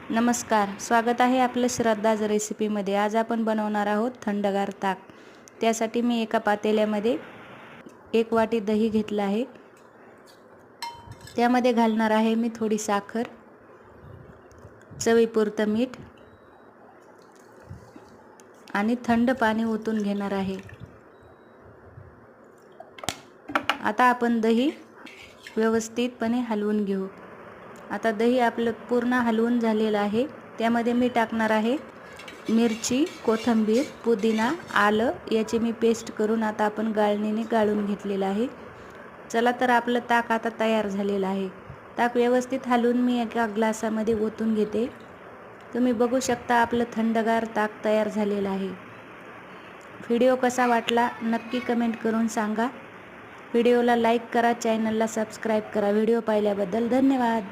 नमस्कार, स्वागत आहे आपलं श्रद्धाज रेसिपीमध्ये। आज आपण बनवणार आहोत थंडगार ताक। त्यासाठी मी एका पातेल्यामध्ये 1 वाटी दही घेतलं आहे। त्यामध्ये घालणार आहे मी थोडी साखर, चवीपुरतं मीठ आणि थंड पाणी ओतून घेणार आहे। आता आपण दही व्यवस्थितपणे हलवून घेऊ। आता दही आपलं पूर्ण हलवून झालेलं आहे। त्यामध्ये मी टाकणार आहे मिरची, कोथिंबीर, पुदिना, आलं याची मी पेस्ट करून आता आपण गाळणीने गाळून घेतलेलं आहे। चला तर आपलं ताक आता तयार झालेलं आहे। ताक व्यवस्थित हलवून मी एका ग्लासामध्ये ओतून घेते। तुम्ही बघू शकता आपलं थंडगार ताक तयार झालेलं आहे। व्हिडिओ कसा वाटला नक्की कमेंट करून सांगा। व्हिडिओला लाईक करा, चॅनलला सबस्क्राइब करा। व्हिडिओ पाहिल्याबद्दल धन्यवाद।